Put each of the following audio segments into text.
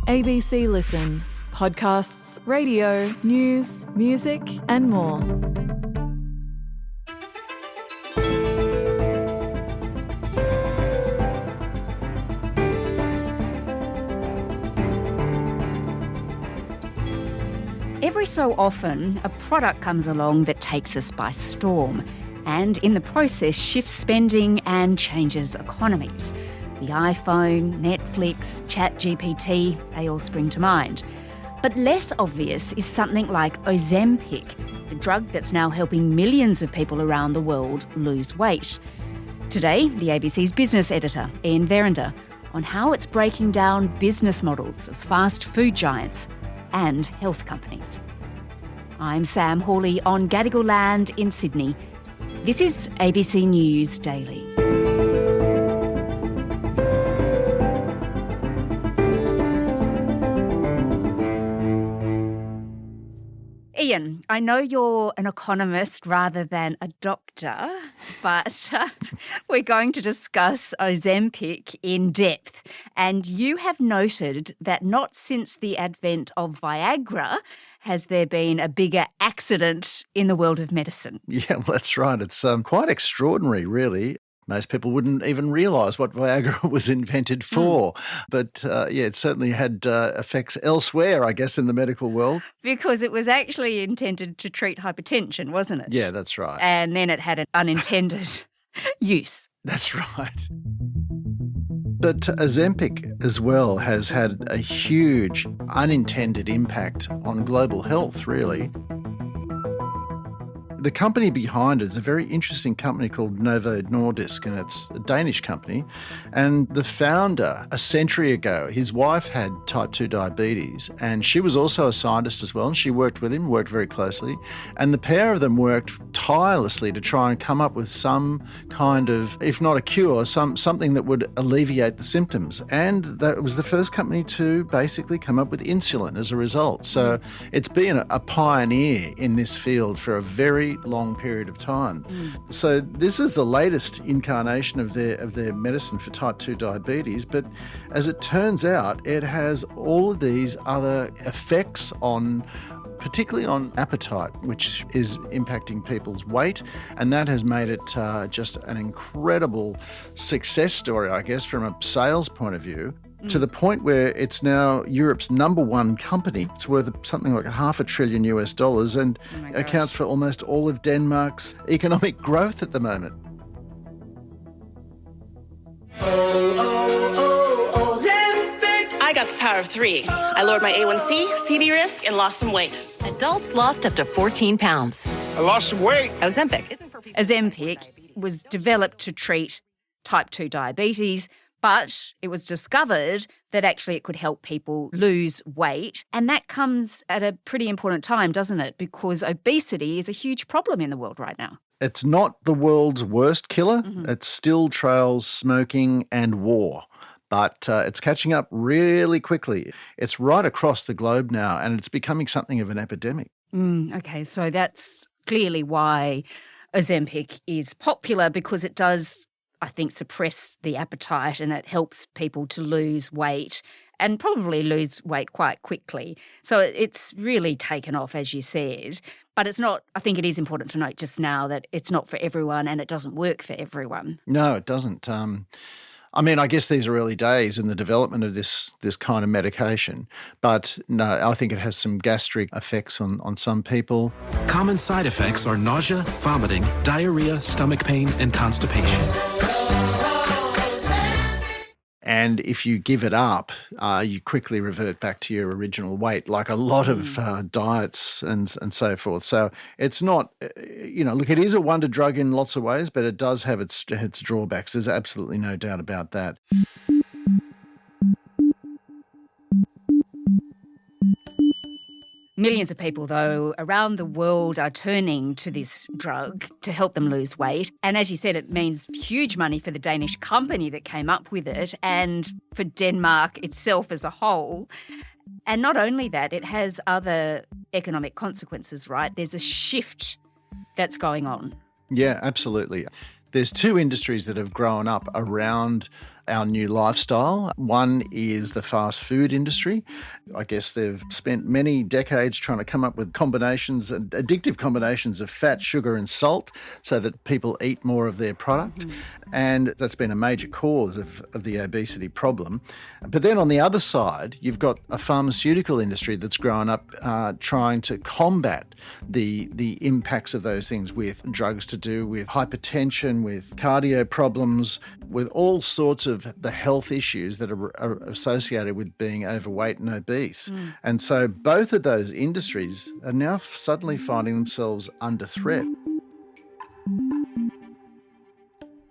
ABC Listen. Podcasts, radio, news, music and more. Every so often, a product comes along that takes us by storm and in the process shifts spending and changes economies. The iPhone, Netflix, ChatGPT, they all spring to mind. But less obvious is something like Ozempic, the drug that's now helping millions of people around the world lose weight. Today, the ABC's business editor, Ian Verrender, on how it's breaking down business models of fast food giants and health companies. I'm Sam Hawley on Gadigal land in Sydney. This is ABC News Daily. Ian, I know you're an economist rather than a doctor, but we're going to discuss Ozempic in depth. And you have noted that not since the advent of Viagra has there been a bigger accident in the world of medicine. Yeah, well, that's right. It's quite extraordinary, really. Most people wouldn't even realise what Viagra was invented for. But, it certainly had effects elsewhere, I guess, in the medical world. Because it was actually intended to treat hypertension, wasn't it? Yeah, that's right. And then it had an unintended use. That's right. But Ozempic as well has had a huge unintended impact on global health, really. The company behind it is a very interesting company called Novo Nordisk, and it's a Danish company. And the founder, a century ago, his wife had type 2 diabetes, and she was also a scientist as well, and she worked with him, worked very closely. And the pair of them worked tirelessly to try and come up with some kind of, if not a cure, something that would alleviate the symptoms. And that was the first company to basically come up with insulin as a result. So it's been a pioneer in this field for a very long period of time. So this is the latest incarnation of their medicine for type 2 diabetes, but as it turns out, it has all of these other effects particularly on appetite, which is impacting people's weight, and that has made it just an incredible success story, I guess, from a sales point of view. To the point where it's now Europe's number one company. It's worth something like $500 billion US and accounts for almost all of Denmark's economic growth at the moment. Ozempic. I got the power of 3. I lowered my A1C, CV risk, and lost some weight. Adults lost up to 14 pounds. I lost some weight. Ozempic isn't for people. Ozempic was developed to treat type 2 diabetes, but it was discovered that actually it could help people lose weight. And that comes at a pretty important time, doesn't it? Because obesity is a huge problem in the world right now. It's not the world's worst killer. It still trails smoking and war. But it's catching up really quickly. It's right across the globe now, and it's becoming something of an epidemic. Okay, so that's clearly why Ozempic is popular, because it does, I think, suppress the appetite, and it helps people to lose weight and probably lose weight quite quickly. So it's really taken off, as you said. But it's not, I think it is important to note just now that it's not for everyone and it doesn't work for everyone. No, it doesn't. I guess these are early days in the development of this kind of medication. But no, I think it has some gastric effects on some people. Common side effects are nausea, vomiting, diarrhea, stomach pain, and constipation. And if you give it up, you quickly revert back to your original weight, like a lot of diets and so forth. So it's not, look, it is a wonder drug in lots of ways, but it does have its drawbacks. There's absolutely no doubt about that. Millions of people, though, around the world are turning to this drug to help them lose weight. And as you said, it means huge money for the Danish company that came up with it and for Denmark itself as a whole. And not only that, it has other economic consequences, right? There's a shift that's going on. Yeah, absolutely. There's two industries that have grown up around our new lifestyle. One is the fast food industry. I guess they've spent many decades trying to come up with combinations, addictive combinations of fat, sugar and salt so that people eat more of their product. And that's been a major cause of the obesity problem. But then on the other side, you've got a pharmaceutical industry that's grown up trying to combat the impacts of those things with drugs to do with hypertension, with cardio problems, with all sorts of the health issues that are associated with being overweight and obese. And so both of those industries are now suddenly finding themselves under threat.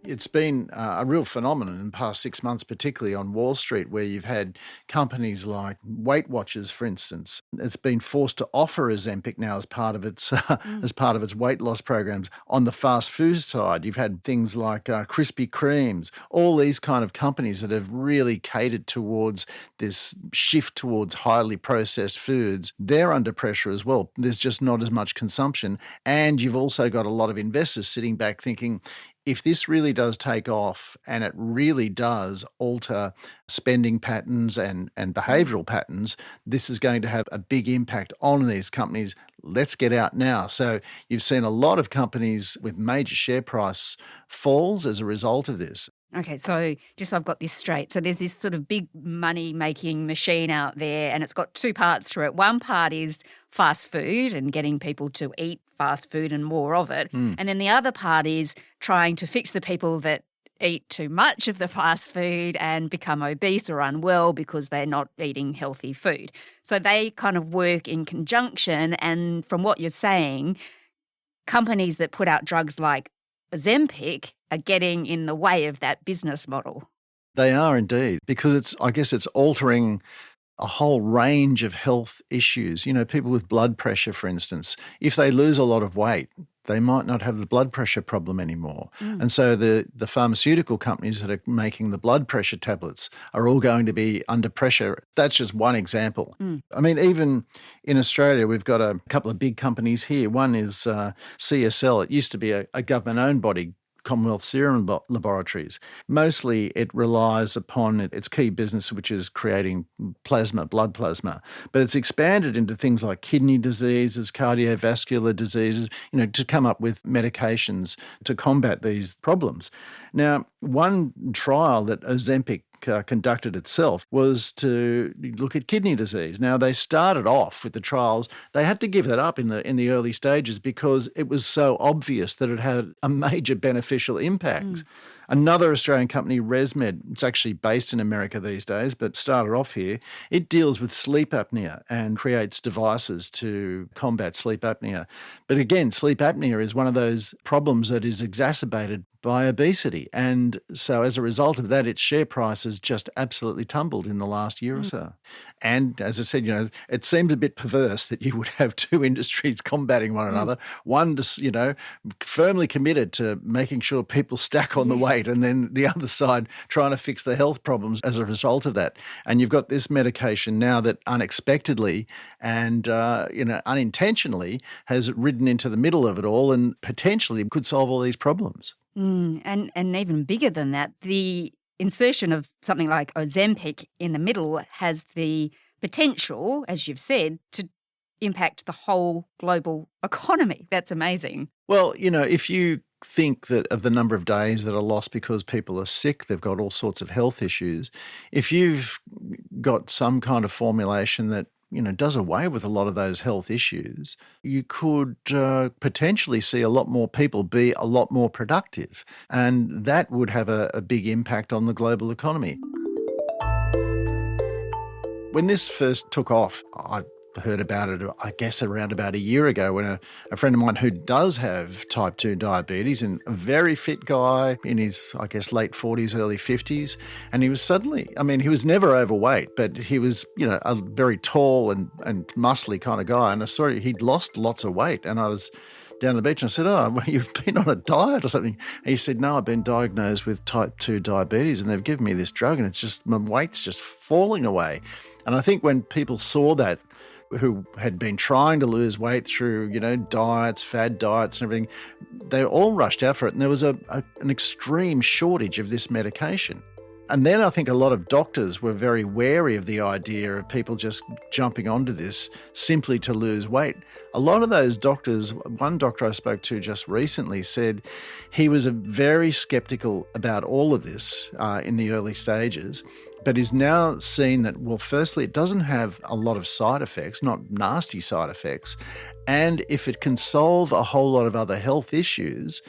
It's been a real phenomenon in the past 6 months, particularly on Wall Street, where you've had companies like Weight Watchers, for instance. It's been forced to offer Ozempic now as part of its weight loss programs. On the fast food side, you've had things like Krispy Kremes, all these kind of companies that have really catered towards this shift towards highly processed foods. They're under pressure as well. There's just not as much consumption. And you've also got a lot of investors sitting back thinking, if this really does take off and it really does alter spending patterns and behavioural patterns, this is going to have a big impact on these companies. Let's get out now. So you've seen a lot of companies with major share price falls as a result of this. Okay, so just so I've got this straight. So there's this sort of big money-making machine out there and it's got two parts to it. One part is fast food and getting people to eat fast food and more of it. And then the other part is trying to fix the people that eat too much of the fast food and become obese or unwell because they're not eating healthy food. So they kind of work in conjunction. And from what you're saying, companies that put out drugs like Ozempic are getting in the way of that business model. They are indeed, because it's altering a whole range of health issues. You know, people with blood pressure, for instance, if they lose a lot of weight, they might not have the blood pressure problem anymore. And so the pharmaceutical companies that are making the blood pressure tablets are all going to be under pressure. That's just one example. I mean, even in Australia, we've got a couple of big companies here. One is CSL. It used to be a government-owned body, Commonwealth Serum Laboratories. Mostly it relies upon its key business, which is creating plasma, blood plasma. But it's expanded into things like kidney diseases, cardiovascular diseases, you know, to come up with medications to combat these problems. Now, one trial that Ozempic conducted itself was to look at kidney disease. Now, they started off with the trials. They had to give that up in the early stages because it was so obvious that it had a major beneficial impact. Another Australian company, ResMed, it's actually based in America these days, but started off here. It deals with sleep apnea and creates devices to combat sleep apnea. But again, sleep apnea is one of those problems that is exacerbated by obesity. And so as a result of that, its share price has just absolutely tumbled in the last year or so. And as I said, you know, it seems a bit perverse that you would have two industries combating one another. One, you know, firmly committed to making sure people stack on the weight, and then the other side trying to fix the health problems as a result of that. And you've got this medication now that unexpectedly and, unintentionally has ridden into the middle of it all and potentially could solve all these problems. And even bigger than that, the insertion of something like Ozempic in the middle has the potential, as you've said, to impact the whole global economy. That's amazing. Well, you know, if you think that of the number of days that are lost because people are sick, they've got all sorts of health issues. If you've got some kind of formulation that, you know, does away with a lot of those health issues, you could potentially see a lot more people be a lot more productive. And that would have a big impact on the global economy. When this first took off, I heard about it, I guess, around about a year ago when a friend of mine who does have type 2 diabetes, and a very fit guy in his, I guess, late 40s, early 50s, and he was suddenly, I mean, he was never overweight, but he was, you know, a very tall and muscly kind of guy, and I saw he'd lost lots of weight, and I was down the beach and I said, well, you've been on a diet or something. And he said, no, I've been diagnosed with type 2 diabetes and they've given me this drug and it's just, my weight's just falling away. And I think when people saw that, who had been trying to lose weight through, you know, diets, fad diets and everything, they all rushed out for it. And there was an extreme shortage of this medication. And then I think a lot of doctors were very wary of the idea of people just jumping onto this simply to lose weight. A lot of those doctors, one doctor I spoke to just recently said he was very skeptical about all of this in the early stages, but is now seen that, well, firstly, it doesn't have a lot of side effects, not nasty side effects. And if it can solve a whole lot of other health issues,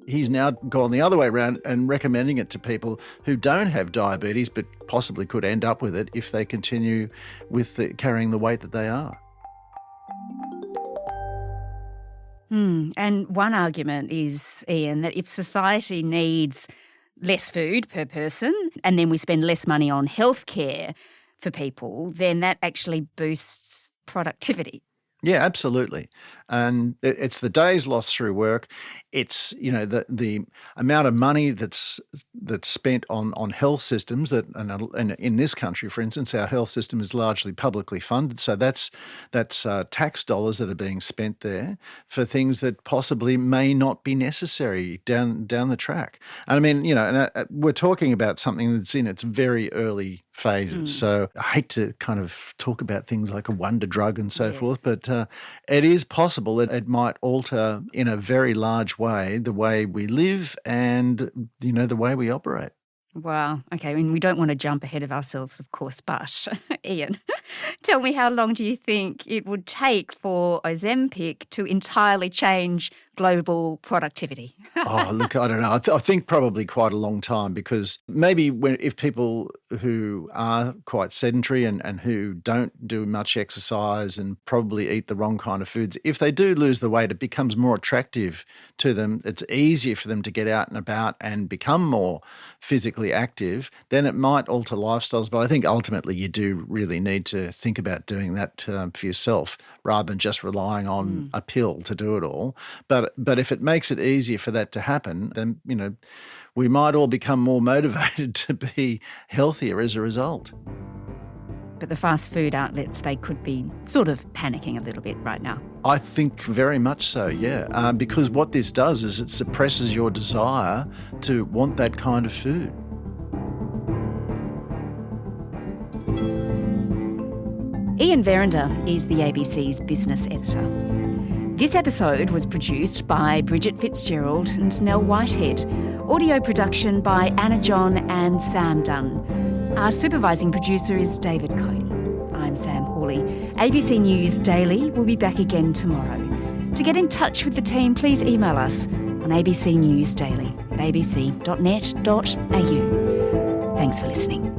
he's now gone the other way around and recommending it to people who don't have diabetes but possibly could end up with it if they continue with carrying the weight that they are. And one argument is, Ian, that if society needs less food per person and then we spend less money on healthcare for people, then that actually boosts productivity. Yeah, absolutely. And it's the days lost through work. It's, the amount of money that's spent on health systems and in this country, for instance, our health system is largely publicly funded. So that's tax dollars that are being spent there for things that possibly may not be necessary down the track. And I mean, we're talking about something that's in its very early phases. So I hate to kind of talk about things like a wonder drug and so forth, but it is possible that it might alter in a very large way the way we live and, the way we operate. Wow. Okay. I mean, we don't want to jump ahead of ourselves, of course, but Ian, tell me, how long do you think it would take for Ozempic to entirely change global productivity? Oh, look, I don't know. I think probably quite a long time, because maybe if people who are quite sedentary and who don't do much exercise and probably eat the wrong kind of foods, if they do lose the weight, it becomes more attractive to them. It's easier for them to get out and about and become more physically active. Then it might alter lifestyles. But I think ultimately you do really need to think about doing that for yourself rather than just relying on a pill to do it all. But if it makes it easier for that to happen, then, we might all become more motivated to be healthier as a result. But the fast food outlets, they could be sort of panicking a little bit right now. I think very much so, yeah. Because what this does is it suppresses your desire to want that kind of food. Ian Verrender is the ABC's business editor. This episode was produced by Bridget Fitzgerald and Nell Whitehead. Audio production by Anna John and Sam Dunn. Our supervising producer is David Cody. I'm Sam Hawley. ABC News Daily will be back again tomorrow. To get in touch with the team, please email us on abcnewsdaily@abc.net.au. Thanks for listening.